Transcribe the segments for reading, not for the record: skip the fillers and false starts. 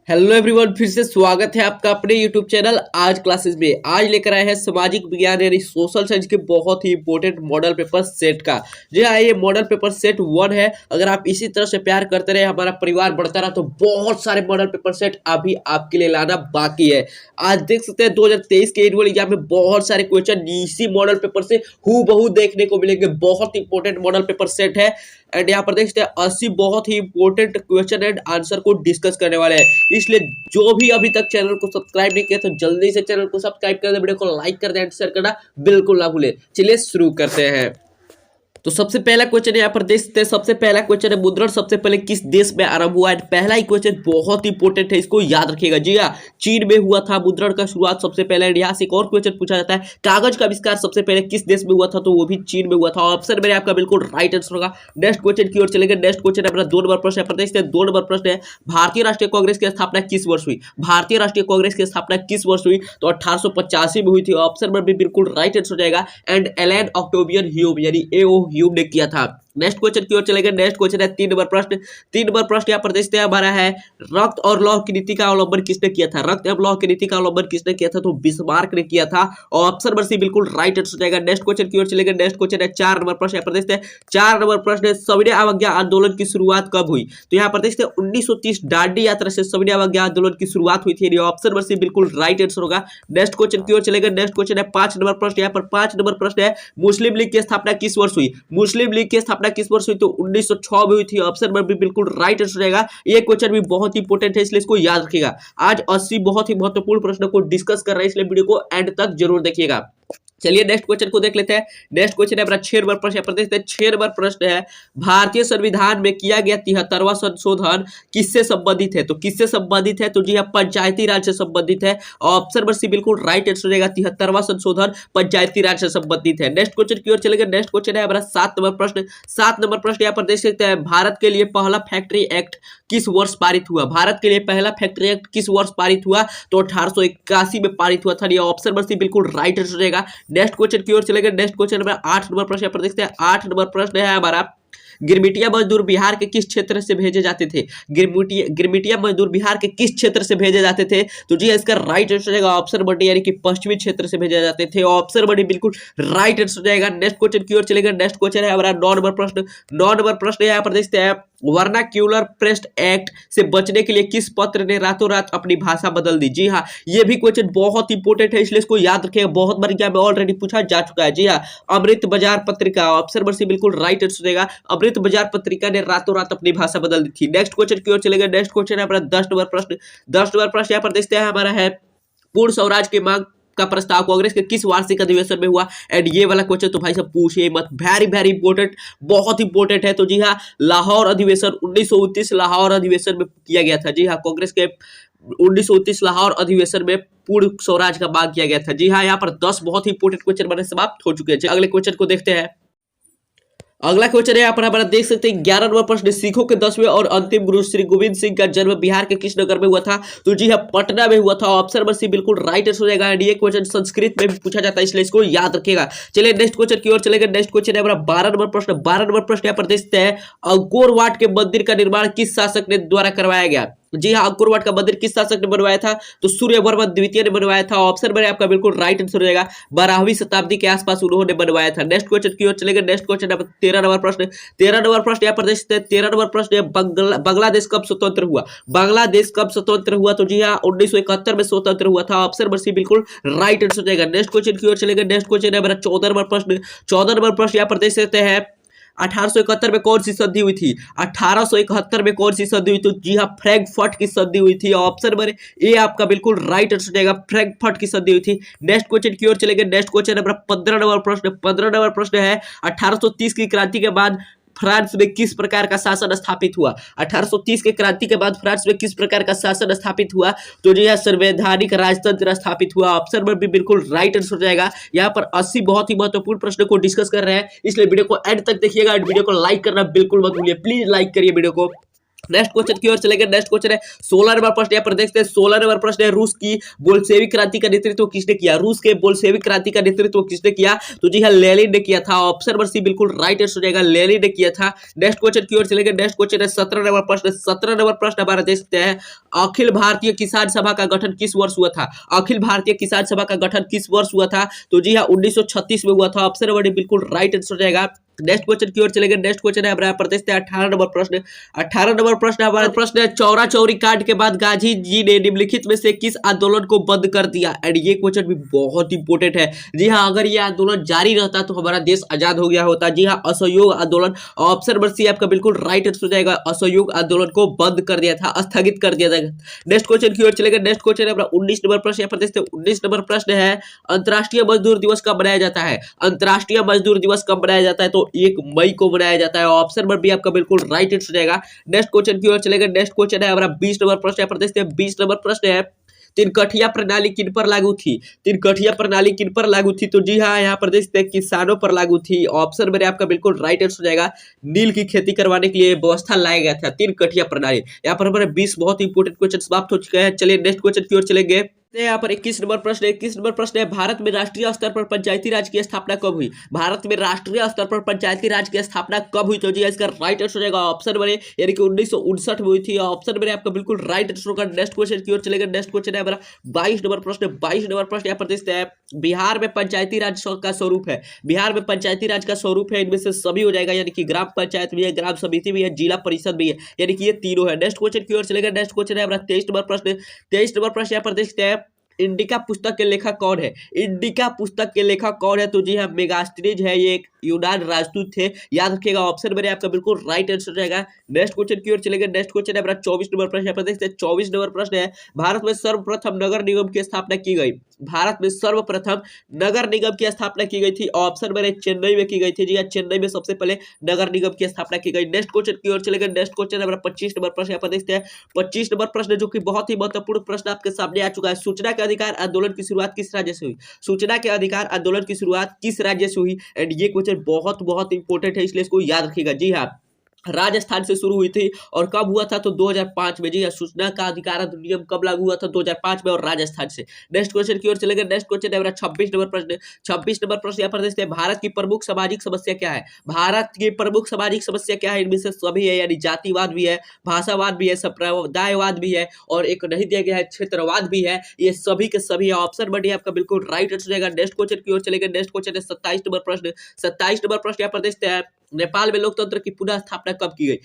Hello everyone, फिर से स्वागत है आपका अपने यूट्यूब चैनल आज क्लासेस में। आज लेकर आए हैं सामाजिक विज्ञान यानी सोशल साइंस के बहुत ही इंपॉर्टेंट मॉडल पेपर सेट का। जी हाँ, ये मॉडल पेपर सेट 1 है। अगर आप इसी तरह से प्यार करते रहे, हमारा परिवार बढ़ता रहा, तो बहुत सारे मॉडल पेपर सेट अभी आपके लिए लाना बाकी है। आज देख सकते हैं 2023 के एनुअल एग्जाम में बहुत सारे क्वेश्चन इसी मॉडल पेपर से हूबहू देखने को मिलेंगे। बहुत इंपॉर्टेंट मॉडल पेपर सेट है एंड यहाँ पर देख सकते हैं 80 बहुत ही इंपॉर्टेंट क्वेश्चन एंड आंसर को डिस्कस करने वाले हैं। इसलिए जो भी अभी तक चैनल को सब्सक्राइब नहीं किया तो जल्दी से चैनल को सब्सक्राइब कर दे, वीडियो को लाइक कर दे एंड शेयर करना बिल्कुल ना भूले। चलिए शुरू करते हैं। तो सबसे पहला क्वेश्चन यहाँ पर देख सकते हैं। सबसे पहला क्वेश्चन है, मुद्रण सबसे पहले किस देश में आरंभ हुआ है। पहला ही क्वेश्चन बहुत इंपॉर्टेंट है, इसको याद रखिएगा। जी हाँ, चीन में हुआ था मुद्रण का शुरुआत सबसे पहले। यहाँ से एक और क्वेश्चन पूछा जाता है, कागज का आविष्कार सबसे पहले किस देश में हुआ था, तो वो भी चीन में हुआ था। ऑप्शन मेरे आपका बिल्कुल राइट आंसर होगा। नेक्स्ट क्वेश्चन की ओर चलेंगे। नेक्स्ट क्वेश्चन है अपना 2 नंबर प्रश्न है। देख सकते हैं 2 नंबर प्रश्न है, भारतीय राष्ट्रीय कांग्रेस की स्थापना किस वर्ष हुई। भारतीय राष्ट्रीय कांग्रेस की स्थापना किस वर्ष हुई, तो 1885 में हुई थी। ऑप्शन में भी बिल्कुल राइट आंसर हो जाएगा एंड एलन ऑक्टेवियन ह्यूम यानी A.O. ह्यूम ने किया था। नेक्स्ट क्वेश्चन की ओर चलेंगे। नेक्स्ट क्वेश्चन है 3 नंबर प्रश्न। 3 नंबर प्रश्न यहाँ पर देखते हैं हमारा है, रक्त और लौह की नीति का अवलंबन किसने किया था। रक्त एवं लौह की नीति का अवलंबन किसने किया था, तो बिस्मार्क ने किया था। ऑप्शन नंबर सी बिल्कुल राइट आंसर हो जाएगा। नेक्स्ट क्वेश्चन की ओर चलेंगे। नेक्स्ट क्वेश्चन है 4 नंबर प्रश्न। यहाँ पर देखते हैं 4 नंबर प्रश्न है, सविनय अवज्ञा आंदोलन की शुरुआत कब हुई, तो यहाँ पर देखते हैं 1930 दांडी यात्रा से सविनय अवज्ञा आंदोलन की शुरुआत हुई थी। ऑप्शन नंबर सी बिल्कुल राइट आंसर होगा। नेक्स्ट क्वेश्चन की ओर चलेंगे। नेक्स्ट क्वेश्चन है 5 नंबर प्रश्न। यहाँ पर 5 नंबर प्रश्न है, मुस्लिम लीग की स्थापना किस वर्ष हुई। मुस्लिम लीग की स्थापना किस वर्ष हुई, तो 1906 में हुई थी। ऑप्शन में भी बिल्कुल राइट आंसर रहेगा। ये क्वेश्चन भी बहुत इंपॉर्टेंट है, इसलिए इसको याद रखिएगा। आज 80 बहुत ही महत्वपूर्ण प्रश्नों को डिस्कस कर रहे हैं, इसलिए वीडियो को एंड तक जरूर देखिएगा। चलिए नेक्स्ट क्वेश्चन को देख लेते हैं। नेक्स्ट क्वेश्चन है अपना 6 नंबर प्रश्न। पर देखते हैं 6 नंबर प्रश्न है, भारतीय संविधान में किया गया 73वां संशोधन किससे संबंधित है, तो किससे संबंधित है, तो जी हाँ, पंचायती राज से संबंधित है। ऑप्शन नंबर सी बिल्कुल राइट आंसर रहेगा। 73वां संशोधन पंचायती राज से संबंधित है। नेक्स्ट क्वेश्चन की ओर चलेंगे। नेक्स्ट क्वेश्चन है हमारा 7 नंबर प्रश्न। 7 नंबर प्रश्न यहाँ पर देख सकते हैं, भारत के लिए पहला फैक्ट्री एक्ट किस वर्ष पारित हुआ। भारत के लिए पहला फैक्ट्री एक्ट किस वर्ष पारित हुआ, तो 1881 में पारित हुआ था। ऑप्शन नंबर सी बिल्कुल राइट आंसर रहेगा। नेक्स्ट क्वेश्चन की ओर चलेंगे। नेक्स्ट क्वेश्चन नंबर 8 नंबर प्रश्न पर देखते हैं। 8 नंबर प्रश्न है हमारा, गिरमिटिया मजदूर बिहार के किस क्षेत्र से भेजे जाते थे। गिरमिटिया मजदूर बिहार के किस क्षेत्र से भेजे जाते थे, तो जी इसका राइट आंसर रहेगा ऑप्शन नंबर डी यानी कि पश्चिमी क्षेत्र से भेजे जाते थे। ऑप्शन नंबर डी बिल्कुल राइट आंसर जाएगा। नेक्स्ट क्वेश्चन की ओर चलेगा। नेक्स्ट क्वेश्चन है हमारा 9 नंबर प्रश्न। 9 नंबर प्रश्न यहाँ पर देखते हैं, वर्नाक्यूलर प्रेस्ट एक्ट से बचने के लिए किस पत्र ने रातों रात अपनी भाषा बदल दी। जी हाँ, ये भी क्वेश्चन बहुत इंपॉर्टेंट है, इसलिए इसको याद रखिएगा। बहुत बार एग्जाम में ऑलरेडी पूछा जा चुका है। जी हाँ, अमृत बाजार पत्रिका। ऑप्शन नंबर सी बिल्कुल राइट आंसर देगा। अमृत बाजार पत्रिका ने रातों रात अपनी भाषा बदल दी थी। नेक्स्ट क्वेश्चन की ओर चलेगा। नेक्स्ट क्वेश्चन है हमारा 10 नंबर प्रश्न। 10 नंबर प्रश्न यहाँ पर देखते हैं हमारा है, पूर्ण स्वराज की मांग का प्रस्ताव कांग्रेस के किस वार्षिक अधिवेशन में हुआ। एंड ये वाला क्वेश्चन तो भाई सब पूछिए मत, वेरी इंपॉर्टेंट, बहुत इंपॉर्टेंट है। तो जी हाँ, लाहौर अधिवेशन 1929 लाहौर अधिवेशन में किया गया था। जी हाँ, कांग्रेस के 1929 लाहौर अधिवेशन में पूर्ण स्वराज का मांग किया गया था। जी हाँ, यहाँ पर 10 बहुत ही इंपॉर्टेंट क्वेश्चन बने समाप्त हो चुके हैं। अगले क्वेश्चन को देखते हैं। अगला क्वेश्चन है यहाँ पर हमारा देख सकते हैं 11 नंबर प्रश्न, सिखों के 10वें और अंतिम गुरु श्री गोविंद सिंह का जन्म बिहार के किस नगर में हुआ था, तो जी हाँ, पटना में हुआ था। ऑप्शन नंबर सी बिल्कुल राइट आंसर हो जाएगा। ये क्वेश्चन संस्कृत में भी पूछा जाता है, इसलिए इसको याद रखिएगा। चलिए नेक्स्ट क्वेश्चन की ओर चलेगा। नेक्स्ट क्वेश्चन है हमारा 12 नंबर प्रश्न। 12 नंबर प्रश्न यहाँ पर देखते हैं, अंकोर वाट के मंदिर का निर्माण किस शासक ने द्वारा करवाया गया। जी हाँ, अंकुर वाट का मंदिर किस शासक ने बनवाया था, तो सूर्यवर्मन द्वितीय ने बनवाया था। ऑप्शन में आपका बिल्कुल राइट आंसर हो जाएगा। 12वीं शताब्दी के आसपास उन्होंने बनवाया था। नेक्स्ट क्वेश्चन की ओर चलेंगे। नेक्स्ट क्वेश्चन 13 नंबर प्रश्न। 13 नंबर प्रश्न यहाँ पर देख सकते हैं। 13 नंबर प्रश्न, बांग्लादेश कब स्वतंत्र हुआ। बांग्लादेश कब स्वतंत्र हुआ, तो जी हाँ, 1971 में स्वतंत्र हुआ था। ऑप्शन नंबर सी बिल्कुल राइट आंसर हो जाएगा। नेक्स्ट क्वेश्चन की ओर चलेंगे। नेक्स्ट क्वेश्चन है हमारा 14 नंबर प्रश्न। 14 नंबर प्रश्न यहाँ पर देख सकते हैं, 1871 में कौन सी संधि हुई थी। 1871 में कौन सी संधि हुई, तो जी हाँ, फ्रैंकफर्ट की संधि हुई थी। ऑप्शन नंबर ए आपका बिल्कुल राइट आंसर जाएगा, फ्रैंकफर्ट की संधि हुई थी। नेक्स्ट क्वेश्चन की ओर चलेंगे। नेक्स्ट क्वेश्चन है 15 नंबर प्रश्न। 15 नंबर प्रश्न है, 1830 की क्रांति के बाद फ्रांस में किस प्रकार का शासन स्थापित हुआ। 1830 के क्रांति के बाद फ्रांस में किस प्रकार का शासन स्थापित हुआ, तो जो है संवैधानिक राजतंत्र स्थापित हुआ। ऑप्शन में भी बिल्कुल राइट आंसर हो जाएगा। यहाँ पर 80 बहुत ही महत्वपूर्ण प्रश्न को डिस्कस कर रहे हैं, इसलिए वीडियो को एंड तक देखिएगा। वीडियो को लाइक करना बिल्कुल मत भूलिए, प्लीज लाइक करिए वीडियो को। नेक्स्ट क्वेश्चन की ओर चलेंगे। नेक्स्ट क्वेश्चन है 16 नंबर प्रश्न। यहाँ पर देखते हैं 16 नंबर प्रश्न है, रूस की बोल्शेविक क्रांति का नेतृत्व किसने किया। रूस के बोल्शेविक क्रांति का नेतृत्व किसने किया, तो जी हाँ, लेनिन ने किया था। ऑप्शन नंबर सी बिल्कुल राइट आंसर हो जाएगा, लेनिन ने किया था। नेक्स्ट क्वेश्चन की ओर चलेंगे। नेक्स्ट क्वेश्चन है 17 नंबर प्रश्न। 17 नंबर प्रश्न हमारा देख सकते हैं, अखिल भारतीय किसान सभा का गठन किस वर्ष हुआ था? अखिल भारतीय किसान सभा का गठन किस वर्ष हुआ था? तो जी हाँ, 1936 में हुआ था। ऑप्शन नंबर डी बिल्कुल राइट आंसर हो जाएगा। नेक्स्ट क्वेश्चन की ओर चलेंगे। नेक्स्ट क्वेश्चन है हमारा प्रदेश से 18 नंबर प्रश्न। 18 नंबर प्रश्न हमारा प्रश्न है, चौरा चौरी कांड के बाद गांधी जी ने निम्नलिखित में से किस आंदोलन को बंद कर दिया? एंड ये क्वेश्चन भी बहुत इंपोर्टेंट है। जी हाँ, अगर ये आंदोलन जारी रहता तो हमारा देश आजाद हो गया होता। जी हाँ, असहयोग आंदोलन। ऑप्शन नंबर सी आपका बिल्कुल राइट आंसर हो जाएगा। असहयोग आंदोलन को बंद कर दिया था, स्थगित कर दिया था। नेक्स्ट क्वेश्चन की ओर चलेंगे। नेक्स्ट क्वेश्चन है हमारा 19 नंबर प्रश्न। यहाँ पर देखते हैं 19 नंबर प्रश्न है, अंतर्राष्ट्रीय मजदूर दिवस कब मनाया जाता है? अंतर्राष्ट्रीय मजदूर दिवस कब मनाया जाता है? तो 1 मई को मनाया जाता है। ऑप्शन नंबर बी आपका बिल्कुल राइट आंसर हो जाएगा। नेक्स्ट क्वेश्चन की ओर चलेंगे। नेक्स्ट क्वेश्चन है हमारा 20 नंबर प्रश्न। यहाँ पर देखते हैं 20 नंबर प्रश्न है, तिनकठिया प्रणाली किन पर लागू थी? तिनकठिया प्रणाली किन पर लागू थी? तो जी हाँ, यहाँ पर देखते हैं किसानों पर लागू थी। ऑप्शन मेरे आपका बिल्कुल राइट आंसर हो जाएगा। नील की खेती करवाने के लिए व्यवस्था लाया गया था, तिनकठिया प्रणाली। यहाँ पर हमारे 20 बहुत इंपोर्टेंट क्वेश्चन समाप्त हो चुके हैं। चलिए नेक्स्ट क्वेश्चन की ओर चलेंगे। यहाँ पर 21 नंबर प्रश्न। 21 नंबर प्रश्न है, भारत में राष्ट्रीय स्तर पर पंचायती राज की स्थापना कब हुई? भारत में राष्ट्रीय स्तर पर पंचायती राज की स्थापना कब हुई? तो जी इसका राइट आंसर हो जाएगा ऑप्शन नंबर ए, यानी कि 1959 में हुई थी। ऑप्शन नंबर आपका बिल्कुल राइट आंसर होगा। नेक्स्ट क्वेश्चन की ओर चलेगा। नेक्स्ट क्वेश्चन है हमारा 22 नंबर प्रश्न। 22 नंबर प्रश्न यहाँ पर देखते हैं, बिहार में पंचायती राज का स्वरूप है। बिहार में पंचायती राज का स्वरूप है, इनमें से सभी हो जाएगा, यानी कि ग्राम पंचायत भी है, ग्राम समिति भी है, जिला परिषद भी है, यानी कि ये तीनों है। नेक्स्ट क्वेश्चन की ओर चलेगा। नेक्स्ट क्वेश्चन है हमारा 23 नंबर प्रश्न। 23 नंबर प्रश्न यहाँ पर देखते हैं, इंडिका पुस्तक के लेखक कौन है? इंडिका पुस्तक के लेखक कौन है? तो जी हाँ, मेगास्टीनीज है, ये एक यूनान राजदूत थे। याद रखिएगा, ऑप्शन मेरे आपका बिल्कुल राइट आंसर रहेगा। नेक्स्ट क्वेश्चन की ओर चलेंगे। नेक्स्ट क्वेश्चन है हमारा 24 नंबर प्रश्न। यहाँ पर देखते हैं 24 नंबर प्रश्न है, भारत में सर्वप्रथम नगर निगम की स्थापना की गई। भारत में सर्वप्रथम नगर निगम की स्थापना की गई थी। ऑप्शन मेरे चेन्नई में की गई थी। जी हाँ, चेन्नई में सबसे पहले नगर निगम की स्थापना की गई। नेक्स्ट क्वेश्चन की ओर चलेंगे। नेक्स्ट क्वेश्चन हमारा 25 नंबर प्रश्न। यहाँ पर देखते हैं 25 नंबर प्रश्न, जो कि बहुत ही महत्वपूर्ण प्रश्न आपके सामने आ चुका है। सूचना के अधिकार आंदोलन की शुरुआत किस राज्य से हुई? सूचना के अधिकार आंदोलन की शुरुआत किस राज्य से हुई? एंड ये क्वेश्चन बहुत बहुत इंपॉर्टेंट है, इसलिए इसको याद रखिएगा। जी हाँ, राजस्थान से शुरू हुई थी। और कब हुआ था? तो 2005 में। जी हाँ, सूचना का अधिकार अधिनियम कब लागू हुआ था? 2005 में, और राजस्थान से। नेक्स्ट क्वेश्चन की ओर चलेंगे। नेक्स्ट क्वेश्चन है हमारा 26 नंबर प्रश्न। 26 नंबर प्रश्न यहाँ पर देखते हैं, भारत की प्रमुख सामाजिक समस्या क्या है? भारत की प्रमुख सामाजिक समस्या क्या है? इनमें से सभी है, यानी जातिवाद भी है, भाषावाद भी है, संप्रदायवाद भी है, और एक नहीं दिया गया है, क्षेत्रवाद भी है। ये सभी के सभी है। ऑप्शन बी आपका बिल्कुल राइट आंसर रहेगा। नेक्स्ट क्वेश्चन की ओर चलेंगे। नेक्स्ट क्वेश्चन है 27 नंबर प्रश्न। 27 नंबर प्रश्न यहाँ पर देखते हैं, नेपाल में लोकतंत्र की पुनः स्थापना कब की गई?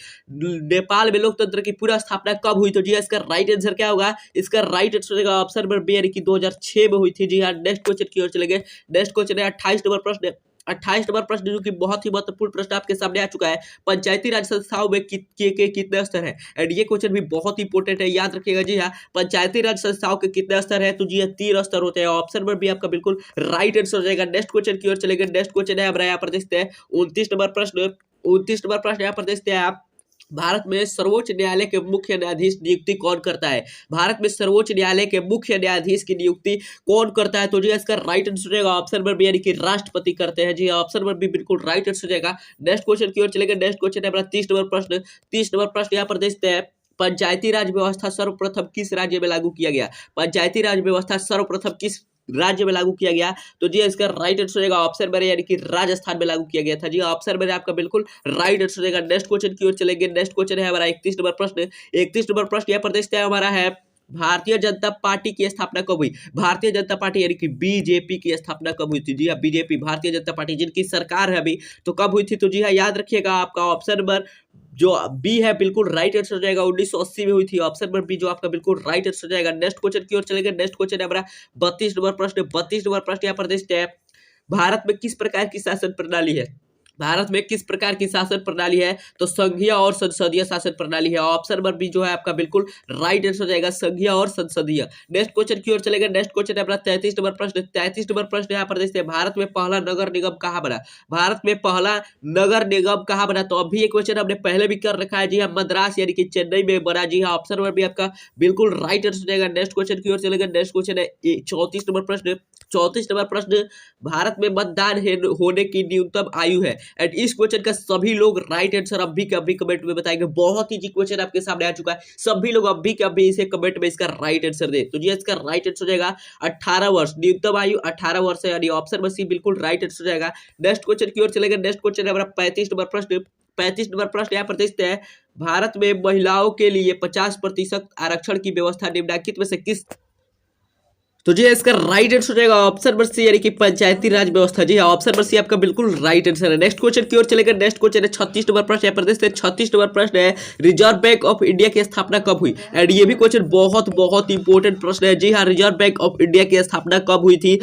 नेपाल में लोकतंत्र की पुनः स्थापना कब हुई? तो जी इसका राइट आंसर क्या होगा? इसका राइट आंसर होगा ऑप्शन नंबर बी, यानी कि 2006 में हुई थी। जी हाँ, नेक्स्ट क्वेश्चन की ओर चलेंगे। नेक्स्ट क्वेश्चन है 28 नंबर प्रश्न। 28 नंबर प्रश्न, जो कि बहुत ही महत्वपूर्ण प्रश्न आपके सामने आ चुका है, पंचायती राज संस्थाओं में कितने स्तर है? एंड ये क्वेश्चन भी बहुत इंपॉर्टेंट है, याद रखिएगा। जी हाँ, पंचायती राज संस्थाओं के कितने स्तर है? तो जी 3 स्तर होते हैं। ऑप्शन नंबर बी आपका बिल्कुल राइट आंसर हो जाएगा। नेक्स्ट क्वेश्चन की ओर चलेंगे। नेक्स्ट क्वेश्चन है हमारा यहाँ पर देखते हैं 29 नंबर प्रश्न। 29 नंबर प्रश्न यहाँ पर देखते हैं आप, भारत में सर्वोच्च न्यायालय के मुख्य न्यायाधीश नियुक्ति कौन करता है? भारत में सर्वोच्च न्यायालय के मुख्य न्यायाधीश की नियुक्ति कौन करता है? तो जी इसका राइट आंसर रहेगा ऑप्शन नंबर बी, यानी कि राष्ट्रपति करते हैं। जी ऑप्शन नंबर बी बिल्कुल राइट आंसर रहेगा। नेक्स्ट क्वेश्चन की ओर चलेंगे। नेक्स्ट क्वेश्चन है हमारा 30 नंबर प्रश्न। 30 नंबर प्रश्न यहाँ पर देखते हैं, पंचायती राज व्यवस्था सर्वप्रथम किस राज्य में लागू किया गया? पंचायती राज व्यवस्था सर्वप्रथम किस राज्य में लागू किया गया? तो जी इसका राइट आंसर रहेगा ऑप्शन मेरे, यानी कि राजस्थान में लागू किया गया था। जी ऑप्शन मेरे आपका बिल्कुल राइट आंसर रहेगा। नेक्स्ट क्वेश्चन की ओर चलेंगे। नेक्स्ट क्वेश्चन है हमारा 31 नंबर प्रश्न। 31 नंबर प्रश्न यहाँ पर देखते हैं हमारा है, भारतीय जनता पार्टी की स्थापना कब हुई? भारतीय जनता पार्टी यानी कि बीजेपी की स्थापना कब हुई थी? जी हाँ, बीजेपी, भारतीय जनता पार्टी, जिनकी सरकार है अभी, तो कब हुई थी? तो जी हाँ, याद रखिएगा, आपका ऑप्शन नंबर जो बी है बिल्कुल राइट आंसर हो जाएगा। 1980 में हुई थी। ऑप्शन नंबर बी जो आपका बिल्कुल राइट आंसर हो जाएगा। नेक्स्ट क्वेश्चन की ओर चलेंगे। नेक्स्ट क्वेश्चन है हमारा 32 नंबर प्रश्न। 32 नंबर प्रश्न यहाँ पर देखते हैं, भारत में किस प्रकार की शासन प्रणाली है? भारत में किस प्रकार की शासन प्रणाली है? तो संघीय और संसदीय शासन प्रणाली है। ऑप्शन नंबर बी जो है आपका बिल्कुल राइट आंसर हो जाएगा, संघीय और संसदीय। नेक्स्ट क्वेश्चन की ओर चलेगा। नेक्स्ट क्वेश्चन है अपना 33 नंबर प्रश्न। 33 नंबर प्रश्न यहाँ पर देखते हैं, भारत में पहला नगर निगम कहाँ बना? भारत में पहला नगर निगम कहाँ बना? तो अभी ये क्वेश्चन हमने पहले भी कर रखा है। जी हाँ, मद्रास यानी कि चेन्नई में बना। जी हाँ, ऑप्शन नंबर बी आपका बिल्कुल राइट आंसर हो जाएगा। नेक्स्ट क्वेश्चन की ओर चलेगा। नेक्स्ट क्वेश्चन है 34 नंबर प्रश्न। 34 नंबर प्रश्न, भारत में मतदान होने की न्यूनतम आयु है? एंड इस क्वेश्चन का सभी लोग राइट आंसर अभी के अभी कमेंट में बताएंगे। बहुत ही जी क्वेश्चन आपके सामने आ चुका है, सभी लोग अभी के अभी इसे कमेंट में इसका राइट आंसर दे। तो ये इसका राइट आंसर हो जाएगा 18 वर्ष, न्यूनतम आयु 18 वर्ष है, यानी ऑप्शन नंबर सी बिल्कुल राइट आंसर हो जाएगा। नेक्स्ट क्वेश्चन की ओर चलेगा। नेक्स्ट क्वेश्चन है हमारा 35 नंबर प्रश्न। 35 नंबर प्रश्न यहाँ पर देखते हैं, भारत में महिलाओं के लिए 50% आरक्षण की व्यवस्था निम्नलिखित में से किस। तो जी इसका राइट आंसर हो जाएगा ऑप्शन नंबर सी, यानी कि पंचायती राज व्यवस्था। जी हाँ, ऑप्शन नंबर सी आपका बिल्कुल राइट आंसर है। नेक्स्ट क्वेश्चन की ओर चलेगा। नेक्स्ट क्वेश्चन है 36 नंबर प्रश्न, यहाँ पर देखते हैं 36 नंबर प्रश्न है, रिजर्व बैंक ऑफ इंडिया की स्थापना कब हुई। एंड ये भी क्वेश्चन बहुत इंपॉर्टेंट प्रश्न है। जी हाँ, रिजर्व बैंक ऑफ इंडिया की स्थापना कब हुई थी,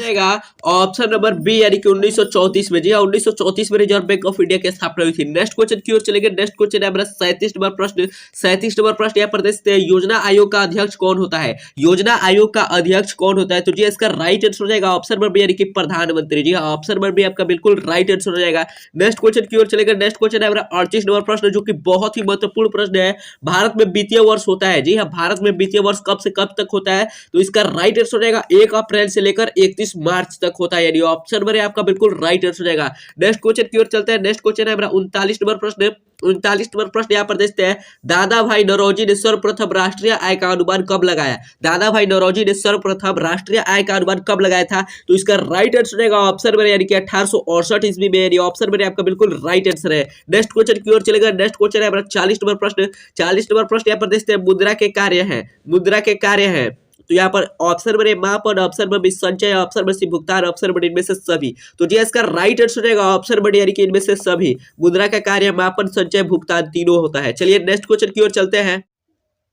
ऑप्शन नंबर बी, यानी कि 1934 में। जी हाँ, 1934 में रिजर्व बैंक ऑफ इंडिया की स्थापना हुई थी। नेक्स्ट क्वेश्चन की ओर चलेंगे। नेक्स्ट क्वेश्चन है हमारा 37 नंबर प्रश्न। 37 नंबर प्रश्न यहाँ पर देखते हैं, योजना आयोग का अध्यक्ष कौन होता है। योजना आयोग का अध्यक्ष कौन होता है। तो जी इसका राइट आंसर हो जाएगा ऑप्शन नंबर बी, यानी कि प्रधानमंत्री। जी हाँ, ऑप्शन नंबर बी आपका बिल्कुल राइट आंसर हो जाएगा। नेक्स्ट क्वेश्चन की ओर चलेगा। नेक्स्ट क्वेश्चन है हमारा 38 नंबर प्रश्न, जो कि बहुत ही महत्वपूर्ण प्रश्न है। भारत में वित्तीय वर्ष होता है। जी हाँ, भारत में वित्तीय वर्ष कब से कब तक होता है। तो इसका राइट आंसर हो जाएगा 1 अप्रैल से लेकर 31 मार्च तक होता है, यानी ऑप्शन नंबर आपका बिल्कुल राइट आंसर हो जाएगा। नेक्स्ट क्वेश्चन की ओर चलते हैं। नेक्स्ट क्वेश्चन है हमारा 39 नंबर प्रश्न। 39 नंबर प्रश्न यहाँ पर देखते हैं, दादा भाई नौरोजी ने सर्वप्रथम राष्ट्रीय आय का अनुमान कब लगाया। दादा भाई नौरोजी ने सर्वप्रथम राष्ट्रीय आय का अनुमान कब लगाया था। तो इसका राइट आंसर रहेगा ऑप्शन में, यानी कि 1868 ईस्वी में, यानी ऑप्शन में आपका बिल्कुल राइट आंसर है। नेक्स्ट क्वेश्चन की ओर चलेगा। नेक्स्ट क्वेश्चन है हमारा 40 नंबर प्रश्न। 40 नंबर प्रश्न यहाँ पर देखते हैं, मुद्रा के कार्य है। मुद्रा के कार्य है। तो यहाँ पर ऑप्शन बने मापन, ऑप्शन नंबर बी संचय, ऑप्शन नंबर सी भुगतान, ऑप्शन नंबर इनमें से सभी। तो जी इसका राइट आंसर रहेगा ऑप्शन नंबर डी, यानी कि इनमें से सभी। मुद्रा का कार्य मापन, संचय, भुगतान तीनों होता है। चलिए नेक्स्ट क्वेश्चन की ओर चलते हैं।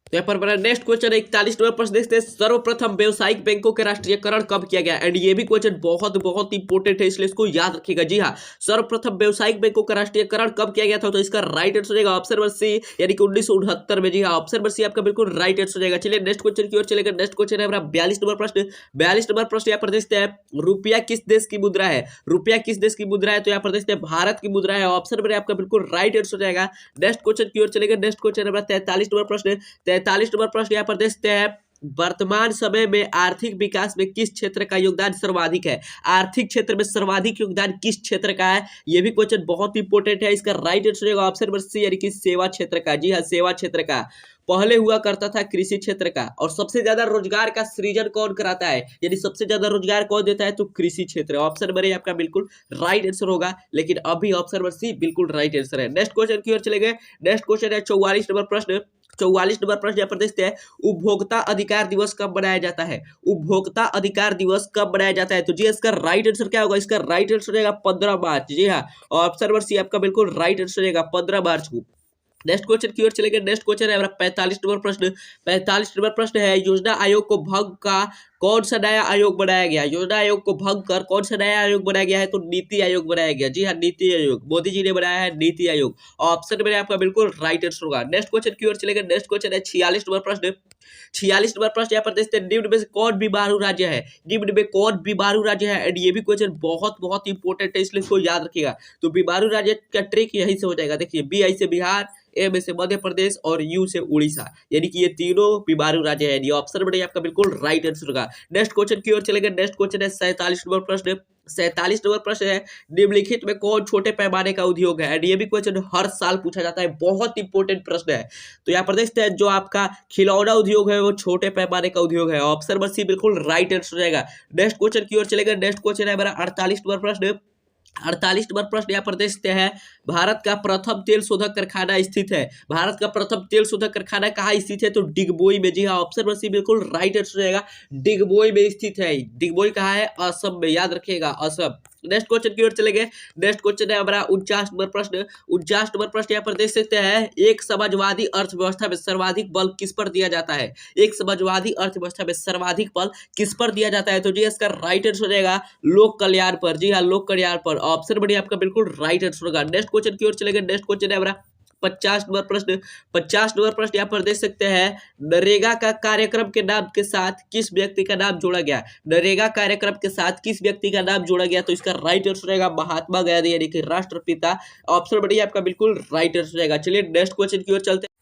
तो यहाँ पर मेरा नेक्स्ट क्वेश्चन 41 नंबर प्रश्न देखते हैं, सर्वप्रथम व्यावसायिक बैंकों के राष्ट्रीयकरण कब किया गया। एंड ये भी क्वेश्चन बहुत इंपॉर्टेंट है, इसलिए इसको याद रखिएगा। जी हाँ, सर्वप्रथम व्यावसायिक बैंकों का राष्ट्रीयकरण कब किया गया था। तो इसका राइट आंसर रहेगा ऑप्शन नंबर सी, यानी कि 1969 में। जी हाँ, ऑप्शन नंबर सी आपका बिल्कुल राइट आंसर रहेगा। चलिए नेक्स्ट क्वेश्चन की ओर चलेगा। नेक्स्ट क्वेश्चन है हमारा 42 नंबर प्रश्न। 42 नंबर प्रश्न यहाँ पर देखते हैं, रुपया किस देश की मुद्रा है। रुपया किस देश की मुद्रा है। तो यहाँ पर देखते हैं भारत की मुद्रा है। ऑप्शन नंबर आपका बिल्कुल राइट आंसर रहेगा। नेक्स्ट क्वेश्चन की ओर चलेगा। नेक्स्ट क्वेश्चन हमारा 43 नंबर प्रश्न। 43 नंबर प्रश्न यहाँ पर देखते हैं, वर्तमान समय में आर्थिक विकास में किस क्षेत्र का योगदान सर्वाधिक है। आर्थिक क्षेत्र में सर्वाधिक योगदान किस क्षेत्र का है। यह भी क्वेश्चन बहुत इंपॉर्टेंट है। इसका राइट आंसर रहेगा ऑप्शन नंबर सी, यानी कि सेवा क्षेत्र का। जी हाँ, सेवा क्षेत्र का। पहले हुआ करता था कृषि क्षेत्र का। और सबसे ज्यादा रोजगार का सृजन कौन कराता है, यानी सबसे ज्यादा रोजगार कौन देता है। तो कृषि क्षेत्र। ऑप्शन नंबर आपका बिल्कुल राइट आंसर होगा, लेकिन अभी ऑप्शन नंबर सी बिल्कुल राइट आंसर है। नेक्स्ट क्वेश्चन की ओर चले गए। नेक्स्ट क्वेश्चन है 44 नंबर प्रश्न। 44 नंबर प्रश्न यहाँ पर देखते हैं, उपभोक्ता अधिकार दिवस कब मनाया जाता है। उपभोक्ता अधिकार दिवस कब मनाया जाता है। तो जी इसका राइट आंसर क्या होगा। इसका राइट आंसर रहेगा 15 मार्च। जी हाँ, ऑप्शन नंबर सी आपका बिल्कुल राइट आंसर रहेगा 15 मार्च को। नेक्स्ट क्वेश्चन की ओर चलेंगे। नेक्स्ट क्वेश्चन है हमारा 45 नंबर प्रश्न। 45 नंबर प्रश्न है, योजना आयोग को भंग का कौन सा नया आयोग बनाया गया। योजना आयोग को भंग कर कौन सा नया आयोग बनाया गया है। तो नीति आयोग बनाया गया। जी हाँ, नीति आयोग। मोदी जी ने बनाया है नीति आयोग। ऑप्शन में आपका बिल्कुल राइट आंसर होगा। नेक्स्ट क्वेश्चन की ओर चलेंगे। नेक्स्ट क्वेश्चन है 46 नंबर प्रश्न। 46 नंबर प्रश्न यहाँ पर देखते हैं, निम्न में से कौन बीमारू राज्य है। निम्न में कौन बीमारू राज्य है। एंड ये भी क्वेश्चन बहुत इंपॉर्टेंट है, इसलिए इसको याद रखिएगा। तो बीमारू राज्य का ट्रिक यहीं से हो जाएगा। देखिए, बी आई से बिहार, ए में से मध्य प्रदेश और यू से उड़ीसा, यानी कि ये तीनों बीमारू राज्य है। ऑप्शन बड़े आपका बिल्कुल राइट आंसर होगा। नेक्स्ट क्वेश्चन की ओर चलेंगे। नेक्स्ट क्वेश्चन है 47 नंबर प्रश्न। 47 नंबर प्रश्न है, निम्नलिखित में कौन छोटे पैमाने का उद्योग है। एंड ये भी क्वेश्चन हर साल पूछा जाता है, बहुत इंपॉर्टेंट प्रश्न है। तो यहाँ पर देखते हैं, जो आपका खिलौना उद्योग है वो छोटे पैमाने का उद्योग है। ऑप्शन नंबर सी बिल्कुल राइट आंसर रहेगा। नेक्स्ट क्वेश्चन की ओर चलेगा। नेक्स्ट क्वेश्चन है हमारा 48 नंबर प्रश्न। 48 नंबर प्रश्न यहाँ पर देखते हैं, भारत का प्रथम तेल शोधक कारखाना स्थित है। भारत का प्रथम तेल शोधक कारखाना कहाँ स्थित है। तो डिगबोई में। जी हाँ, ऑप्शन नंबर सी बिल्कुल राइट आंसर रहेगा, डिगबोई में स्थित है। डिगबोई कहाँ है, असम में, याद रखिएगा, असम। नेक्स्ट क्वेश्चन की ओर चलेंगे। नेक्स्ट क्वेश्चन है हमारा 49 नंबर प्रश्न। 49 नंबर प्रश्न यहाँ पर देख सकते हैं, एक समाजवादी अर्थव्यवस्था में सर्वाधिक बल किस पर दिया जाता है। एक समाजवादी अर्थव्यवस्था में सर्वाधिक बल किस पर दिया जाता है। तो जी इसका राइट आंसर रहेगा लोक कल्याण पर। जी हाँ, लोक कल्याण पर। ऑप्शन बड़ी आपका बिल्कुल राइट आंसर होगा। नेक्स्ट क्वेश्चन की ओर चलेंगे। नेक्स्ट क्वेश्चन है हमारा 50 नंबर प्रश्न। 50 नंबर प्रश्न यहाँ पर देख सकते हैं, नरेगा का कार्यक्रम के नाम के साथ किस व्यक्ति का नाम जोड़ा गया। नरेगा कार्यक्रम के साथ किस व्यक्ति का नाम जोड़ा गया। तो इसका राइट आंसर रहेगा महात्मा गांधी, यानी कि राष्ट्रपिता। ऑप्शन बढ़िया आपका बिल्कुल राइट आंसर रहेगा। चलिए नेक्स्ट क्वेश्चन की ओर चलते हैं।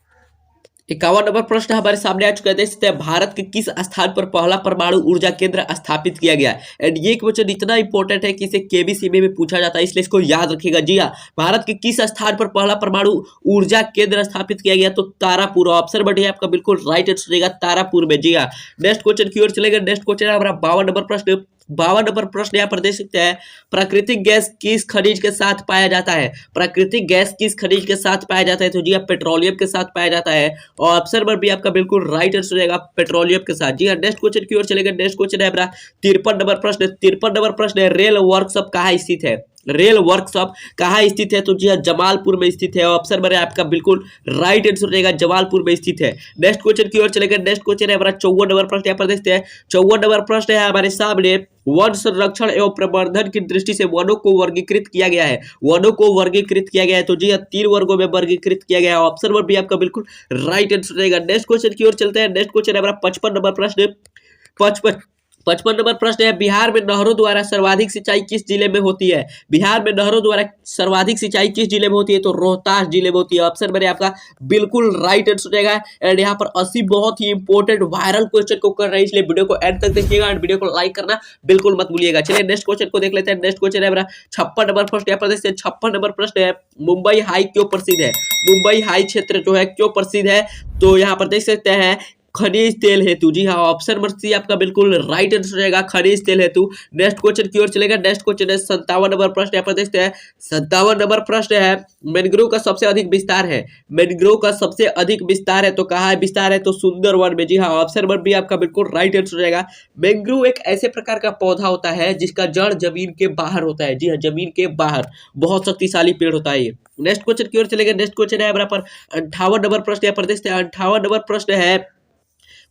51 नंबर प्रश्न हमारे सामने आ चुका है। देख सकते हैं, भारत के किस स्थान पर पहला परमाणु ऊर्जा केंद्र स्थापित किया गया। एंड ये क्वेश्चन इतना इंपॉर्टेंट है कि इसे केबीसीबी में पूछा जाता है, इसलिए इसको याद रखिएगा। जी हाँ, भारत के किस स्थान पर पहला परमाणु ऊर्जा केंद्र स्थापित किया गया। तो तारापुर। ऑप्शन बढ़िया आपका बिल्कुल राइट आंसर रहेगा, तारापुर में। जी हाँ, नेक्स्ट क्वेश्चन की ओर चलेगा। नेक्स्ट क्वेश्चन है हमारा 52 नंबर प्रश्न। 52 नंबर प्रश्न यहाँ पर देख सकते हैं, प्राकृतिक गैस किस खनिज के साथ पाया जाता है? प्राकृतिक गैस किस खनिज के साथ पाया जाता है? तो जी आप पेट्रोलियम के साथ पाया जाता है। और ऑप्शन नंबर बी आपका बिल्कुल राइट आंसर रहेगा, पेट्रोलियम के साथ। जी हाँ, नेक्स्ट क्वेश्चन की ओर चलेगा। नेक्स्ट क्वेश्चन है अपना 53 नंबर प्रश्न। 53 नंबर प्रश्न है, रेल वर्कशॉप कहाँ स्थित है? रेल वर्कशॉप कहाँ स्थित है? तो जी हाँ, जमालपुर में स्थित है। ऑप्शन नंबर आपका बिल्कुल राइट आंसर रहेगा, जमालपुर में स्थित है। नेक्स्ट क्वेश्चन की ओर चलेगा। नेक्स्ट क्वेश्चन है हमारा 54 नंबर प्रश्न। यहाँ पर देखते हैं 54 नंबर प्रश्न है हमारे सामने, वन संरक्षण एवं प्रबंधन की दृष्टि से वनों को वर्गीकृत किया गया है। वनों को वर्गीकृत किया गया है, तो जी हाँ, 3 वर्गों में वर्गीकृत किया गया है। ऑप्शन नंबर बी आपका बिल्कुल राइट आंसर रहेगा। नेक्स्ट क्वेश्चन की ओर चलते हैं। नेक्स्ट क्वेश्चन है हमारा 55 नंबर प्रश्न। 55 नंबर प्रश्न है, बिहार में नहरों द्वारा सर्वाधिक सिंचाई किस जिले में होती है? बिहार में नहरों द्वारा सर्वाधिक सिंचाई किस जिले में होती है? तो रोहतास जिले में होती है। ऑप्शन नंबर आपका बिल्कुल राइट आंसर रहेगा। एंड यहाँ पर 80 बहुत ही इंपॉर्टेंट वायरल क्वेश्चन को कर रहे हैं, इसलिए वीडियो को एंड तक देखिएगा एंड वीडियो को लाइक करना बिल्कुल मत भूलिएगा। चलिए नेक्स्ट क्वेश्चन को देख लेते हैं। नेक्स्ट क्वेश्चन है हमारा 56 नंबर प्रश्न। यहाँ पर देखते हैं 56 नंबर प्रश्न है, मुंबई हाई क्यों प्रसिद्ध है? मुंबई हाई क्षेत्र जो है क्यों प्रसिद्ध है? तो यहाँ पर देख सकते हैं, खनिज तेल हेतु। जी हाँ, ऑप्शन नंबर सी आपका बिल्कुल राइट आंसर रहेगा, खनिज तेल हेतु। नेक्स्ट क्वेश्चन की ओर चलेगा। नेक्स्ट क्वेश्चन है 57 नंबर प्रश्न। यहाँ पर देखते हैं 57 नंबर प्रश्न है, मैंग्रोव का सबसे अधिक विस्तार है। मैंग्रोव का सबसे अधिक विस्तार है, तो कहाँ है विस्तार है? तो सुंदरवन में। जी हाँ, ऑप्शन नंबर बी आपका बिल्कुल राइट आंसर रहेगा। मैंग्रोव एक ऐसे प्रकार का पौधा होता है जिसका जड़ जमीन के बाहर होता है। जी हाँ, जमीन के बाहर बहुत शक्तिशाली पेड़ होता है ये। नेक्स्ट क्वेश्चन की ओर चलेगा। नेक्स्ट क्वेश्चन है हमारा पर 58 नंबर प्रश्न। यहाँ पर देखते हैं 58 नंबर प्रश्न है,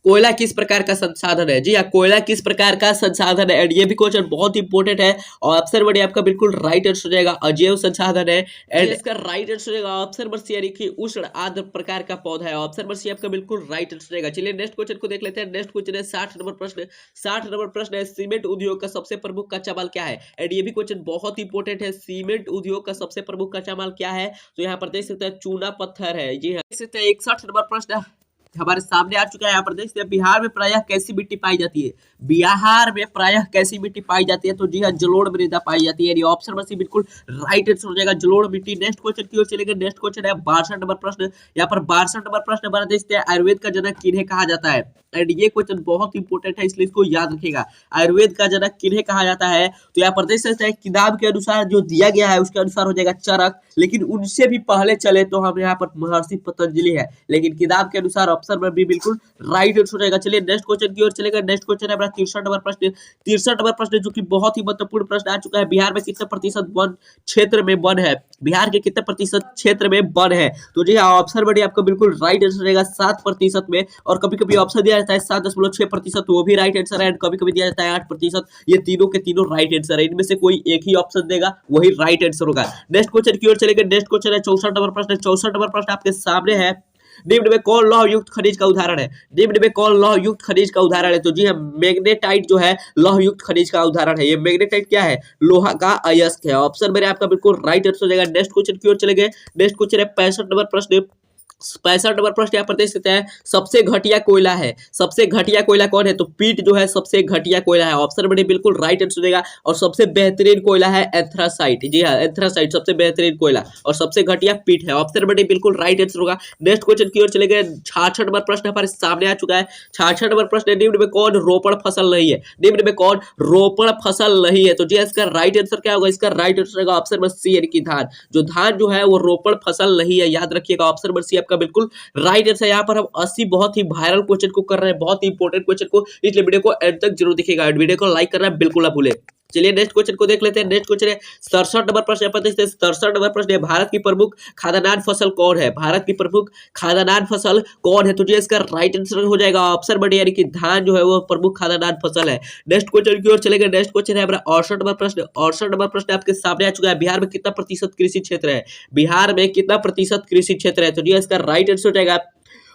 कोयला किस प्रकार का संसाधन है? जी हाँ, कोयला किस प्रकार का संसाधन है? एंड ये भी क्वेश्चन बहुत इंपॉर्टेंट है। और ऑप्शन नंबर आपका बिल्कुल राइट आंसर रहेगा, अजैव संसाधन है। एंड इसका राइट आंसर रहेगा ऑप्शन नंबर सी, यानी कि उष्ण आर्द्र प्रकार का पौधा है। ऑप्शन नंबर सी आपका बिल्कुल राइट आंसर रहेगा। चलिए नेक्स्ट क्वेश्चन को देख लेते हैं। नेक्स्ट क्वेश्चन है 60 नंबर प्रश्न। 60 नंबर प्रश्न है, सीमेंट उद्योग का सबसे प्रमुख कच्चा माल क्या है? एंड ये भी क्वेश्चन बहुत इंपॉर्टेंट है, सीमेंट उद्योग का सबसे प्रमुख कच्चा माल क्या है? तो यहाँ पर देख सकते हैं चूना पत्थर है। जी हाँ, देख सकते हैं 61 नंबर प्रश्न हमारे सामने आ चुका है। यहाँ पर देख सकते हैं, बिहार में प्रायः कैसी मिट्टी पाई जाती है? बिहार में प्रायः कैसी मिट्टी पाई जाती है? तो जी हाँ, जलोढ़ मृदा पाई जाती है। ऑप्शन नंबर सी बिल्कुल राइट आंसर हो जाएगा, जलोढ़ मिट्टी। नेक्स्ट क्वेश्चन की ओर चलेंगे। नेक्स्ट क्वेश्चन है 62 नंबर प्रश्न। यहाँ पर 62 नंबर प्रश्न हमारा देखते हैं, आयुर्वेद का जनक किन्हें कहा जाता है? एंड ये क्वेश्चन बहुत इंपॉर्टेंट है, इसलिए इसको याद रखिएगा। आयुर्वेद का जनक किन्हें कहा जाता है? तो यहाँ पर देख सकते हैं, किताब के अनुसार जो दिया गया है उसके अनुसार हो जाएगा चरक, लेकिन उनसे भी पहले चले तो हम यहाँ पर महर्षि पतंजलि है, लेकिन किताब के अनुसार ऑप्शन में भी बिल्कुल राइट आंसर रहेगा। चलिए नेक्स्ट क्वेश्चन की ओर चलेगा। नेक्स्ट क्वेश्चन है हमारा 63 नंबर प्रश्न। 63 नंबर प्रश्न जो कि बहुत ही महत्वपूर्ण प्रश्न आ चुका है, बिहार में कितने प्रतिशत वन क्षेत्र में वन है? बिहार के कितने प्रतिशत क्षेत्र में वन है? तो जी हाँ, ऑप्शन बड़ी आपका बिल्कुल राइट आंसर रहेगा 7% में। और कभी कभी ऑप्शन दिया जाता है 7.6%, वो भी राइट आंसर है। कभी कभी दिया जाता है 8%। ये तीनों के तीनों राइट आंसर है, इनमें से कोई एक ही ऑप्शन देगा, वही राइट आंसर होगा। नेक्स्ट क्वेश्चन की ओर चलेंगे। नेक्स्ट क्वेश्चन है 64 नंबर प्रश्न। 64 नंबर प्रश्न आपके सामने है, निम्न में कौन लौह युक्त खनिज का उदाहरण है? निम्न में कौन लौह युक्त खनिज का उदाहरण है? तो जी हाँ, मैग्नेटाइट जो है लौह युक्त खनिज का उदाहरण है। ये मैग्नेटाइट क्या है? लोहा का अयस्क है। ऑप्शन मेरे आपका बिल्कुल राइट आंसर हो जाएगा। नेक्स्ट क्वेश्चन की ओर चलेंगे। नेक्स्ट क्वेश्चन है 65 नंबर प्रश्न। 65 नंबर प्रश्न यहाँ पर देख सकते हैं, सबसे घटिया कोयला है। सबसे घटिया कोयला कौन है? तो पीट जो है सबसे घटिया कोयला है। ऑप्शन बड़ी बिल्कुल राइट आंसर देगा। और सबसे बेहतरीन कोयला है एंथ्रासाइट। जी हाँ, एंथ्रासाइट सबसे बेहतरीन कोयला, और सबसे घटिया पीट है। ऑप्शन बड़ी बिल्कुल राइट आंसर होगा। नेक्स्ट क्वेश्चन की ओर चले गए। 66 नंबर प्रश्न हमारे सामने आ चुका है। 66 नंबर प्रश्न, निम्न में कौन रोपण फसल नहीं है? निम्न में कौन रोपण फसल नहीं है? तो जी इसका राइट आंसर क्या होगा? इसका राइट आंसर रहेगा ऑप्शन नंबर सी, यानी कि धान। जो धान जो है वो रोपण फसल नहीं है, याद रखिएगा। ऑप्शन नंबर सी आपका बिल्कुल राइट आंसर। यहाँ पर हम 80 बहुत ही वायरल क्वेश्चन को कर रहे हैं, बहुत ही इंपॉर्टेंट क्वेश्चन को, इसलिए वीडियो को एंड तक जरूर दिखेगा। वीडियो को लाइक करना बिल्कुल ना भूले। चलिए नेक्स्ट क्वेश्चन को देख लेते हैं। नेक्स्ट क्वेश्चन है 67 नंबर प्रश्न। 67 नंबर प्रश्न है, भारत की प्रमुख खाद्यान्न फसल कौन है? भारत की प्रमुख खाद्यान्न फसल कौन है? तो जी इसका राइट आंसर हो जाएगा ऑप्शन बड़ी, यानी कि धान जो है वो प्रमुख खाद्यान्न फसल है। नेक्स्ट क्वेश्चन की ओर चलेंगे। नेक्स्ट क्वेश्चन है हमारा 68 नंबर प्रश्न। 68 नंबर प्रश्न आपके सामने आ चुका है, बिहार में कितना प्रतिशत कृषि क्षेत्र है? बिहार में कितना प्रतिशत कृषि क्षेत्र है? तो जी इसका राइट आंसर हो जाएगा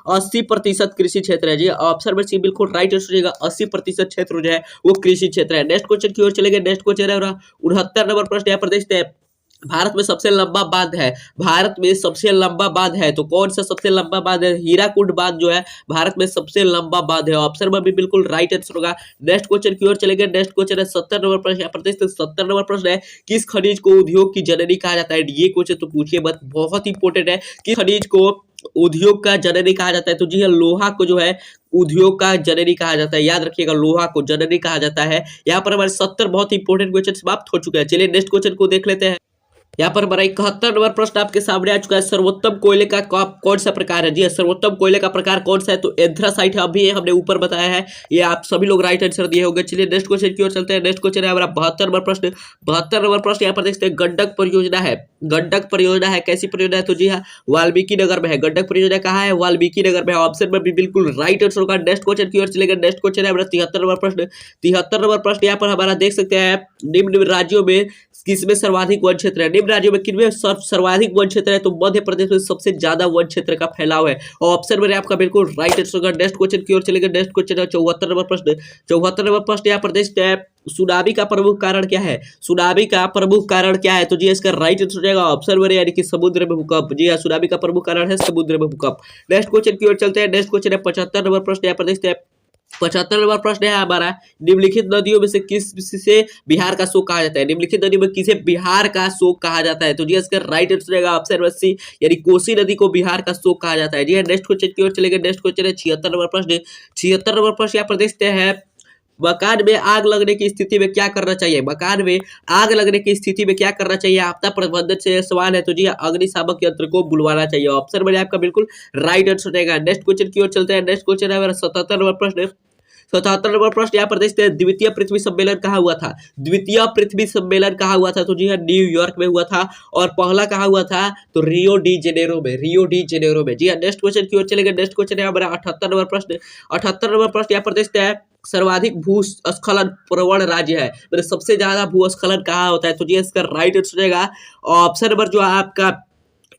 80% कृषि क्षेत्र है। जी ऑप्शन में सी बिल्कुल राइट आंसर रहेगा। 80% क्षेत्र जो है वो कृषि क्षेत्र है। नेक्स्ट क्वेश्चन की ओर चलेंगे। नेक्स्ट क्वेश्चन है 69 नंबर प्रश्न। यहाँ पर देखते हैं, भारत में सबसे लंबा बांध है। भारत में सबसे लंबा बांध है, तो कौन सा सबसे लंबा बांध है? हीराकुंड बांध जो है भारत में सबसे लंबा बांध है। ऑप्शन में भी बिल्कुल राइट आंसर होगा। नेक्स्ट क्वेश्चन की ओर चलेंगे। नेक्स्ट क्वेश्चन है 70 नंबर प्रश्न। यहाँ पर देखते हैं 70 नंबर प्रश्न है, किस खनिज को उद्योग की जननी कहा जाता है? ये क्वेश्चन तो पूछिए मत, बहुत इंपॉर्टेंट है। किस खनिज को उद्योग का जननी कहा जाता है। तो जी हाँ, लोहा को जो है उद्योग का जननी कहा जाता है। याद रखिएगा, लोहा को जननी कहा जाता है। यहाँ पर हमारे 70 बहुत इंपॉर्टेंट क्वेश्चन समाप्त हो चुके हैं। चलिए नेक्स्ट क्वेश्चन को देख लेते हैं। यहाँ पर हमारा 71 नंबर प्रश्न आपके सामने आ चुका है। सर्वोत्तम कोयले का कौन सा प्रकार है? जी हाँ, सर्वोत्तम कोयले का प्रकार कौन सा है? तो एंथ्रासाइट है, अभी हमने ऊपर बताया है। ये आप सभी लोग राइट आंसर दिए होंगे। चलिए नेक्स्ट क्वेश्चन की ओर चलते हैं। नेक्स्ट क्वेश्चन है हमारा 72 नंबर प्रश्न। 72 नंबर प्रश्न यहाँ पर देखते हैं, गंडक परियोजना है। गंडक परियोजना है, कैसी परियोजना है? तो जी हाँ, वाल्मीकि नगर में है। गंडक परियोजना कहाँ है? वाल्मीकि नगर में है। ऑप्शन में भी बिल्कुल राइट आंसर होगा। नेक्स्ट क्वेश्चन की ओर चलेगा। नेक्स्ट क्वेश्चन है हमारा 73 नंबर प्रश्न। 73 नंबर प्रश्न यहाँ पर हमारा देख सकते हैं, निम्न राज्यों में किसमें सर्वाधिक वन क्षेत्र है? निम्न राज्यों में किनमें सर्वाधिक वन क्षेत्र है? तो मध्य प्रदेश में सबसे ज्यादा वन क्षेत्र का फैलाव है। और ऑप्शन में आपका बिल्कुल राइट आंसर होगा। नेक्स्ट क्वेश्चन की ओर चलेगा। नेक्स्ट क्वेश्चन है 74 नंबर प्रश्न। 74 नंबर प्रश्न यहाँ पर देखते हैं, सुनामी का प्रमुख कारण क्या है? सुनामी का प्रमुख कारण क्या है? तो जी इसका राइट आंसर हो जाएगा ऑप्शन में, यानी कि समुद्र में भूकंप। जी हाँ, सुनामी का प्रमुख कारण है समुद्र में भूकंप। नेक्स्ट क्वेश्चन की ओर चलते हैं। नेक्स्ट क्वेश्चन है 75 नंबर प्रश्न। यहाँ पर देखते हैं 75 नंबर प्रश्न है हमारा, निम्नलिखित नदियों में से किस से बिहार का शोक कहा जाता है? निम्नलिखित नदियों में किसे बिहार का शोक कहा जाता है? तो जी इसका राइट आंसर रहेगा ऑप्शन में सी, यानी कोसी नदी को बिहार का शोक कहा जाता है। जी नेक्स्ट क्वेश्चन की ओर चलेंगे। नेक्स्ट क्वेश्चन है 76 नंबर प्रश्न। 76 नंबर प्रश्न यहाँ पर देखते हैं, मकान में आग लगने की स्थिति में क्या करना चाहिए? मकान में आग लगने की स्थिति में क्या करना चाहिए? आपदा प्रबंधन से सवाल है। तो जी अग्निशामक यंत्र को बुलवाना चाहिए। ऑप्शन में आपका बिल्कुल राइट आंसर रहेगा। नेक्स्ट क्वेश्चन की ओर चलते हैं। नेक्स्ट क्वेश्चन है हमारा 77 नंबर प्रश्न। 77 नंबर प्रश्न यहाँ पर देखते हैं, द्वितीय पृथ्वी सम्मेलन कहाँ हुआ था? द्वितीय पृथ्वी सम्मेलन कहाँ हुआ था? तो जी हाँ, न्यूयॉर्क में हुआ था। और पहला कहाँ हुआ था? तो रियो डी जेनेरो में। रियो डी जेनेरो में। जी हाँ, नेक्स्ट क्वेश्चन की ओर चलेंगे। नेक्स्ट क्वेश्चन है हमारा 78 नंबर प्रश्न। 78 नंबर प्रश्न यहाँ पर देखते हैं, सर्वाधिक भूस्खलन प्रवण राज्य है, मतलब सबसे ज्यादा भूस्खलन कहाँ होता है? तो जी इसका राइट आंसर रहेगा ऑप्शन नंबर जो आपका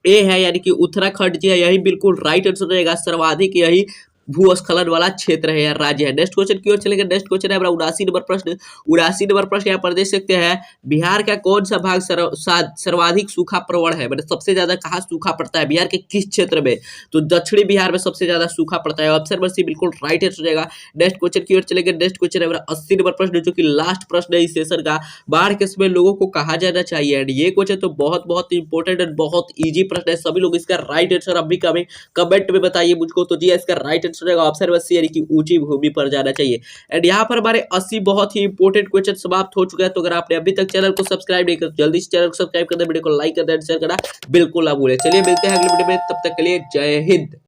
ए है, यानी कि उत्तराखंड। जी है, यही बिल्कुल राइट आंसर रहेगा। सर्वाधिक यही भूस्खलन वाला क्षेत्र है या राज्य है। नेक्स्ट क्वेश्चन की ओर चलेंगे। नेक्स्ट क्वेश्चन है हमारा 79 नंबर प्रश्न। 79 नंबर प्रश्न यहाँ पर देख सकते हैं, बिहार का कौन सा भाग सर्वाधिक सूखा प्रवण है? मतलब सबसे ज्यादा कहाँ सूखा पड़ता है? बिहार के किस क्षेत्र में? तो दक्षिणी बिहार में सबसे ज्यादा सूखा पड़ता है। ऑप्शन नंबर सी बिल्कुल राइट आंसर रहेगा। नेक्स्ट क्वेश्चन की ओर चलेंगे। नेक्स्ट क्वेश्चन है हमारा 80 नंबर प्रश्न, जो कि लास्ट प्रश्न है इस सेशन का, बाढ़ के समय लोगों को कहा जाना चाहिए। एंड ये क्वेश्चन तो बहुत बहुत इंपॉर्टेंट एंड बहुत ईजी प्रश्न है। सभी लोग इसका राइट आंसर अभी कमेंट में बताइए मुझको। तो जी इसका राइट आंसर रहेगा ऑप्शन सी, यानी कि ऊंची भूमि पर जाना चाहिए। एंड यहाँ पर हमारे 80 बहुत ही इंपॉर्टेंट क्वेश्चन समाप्त हो चुका है। तो अगर आपने अभी तक चैनल को सब्सक्राइब नहीं किया, जल्दी से चैनल को सब्सक्राइब कर दे, वीडियो को लाइक कर दे, शेयर करना बिल्कुल ना भूलें। चलिए मिलते हैं अगले वीडियो में, तब तक के लिए जय हिंद।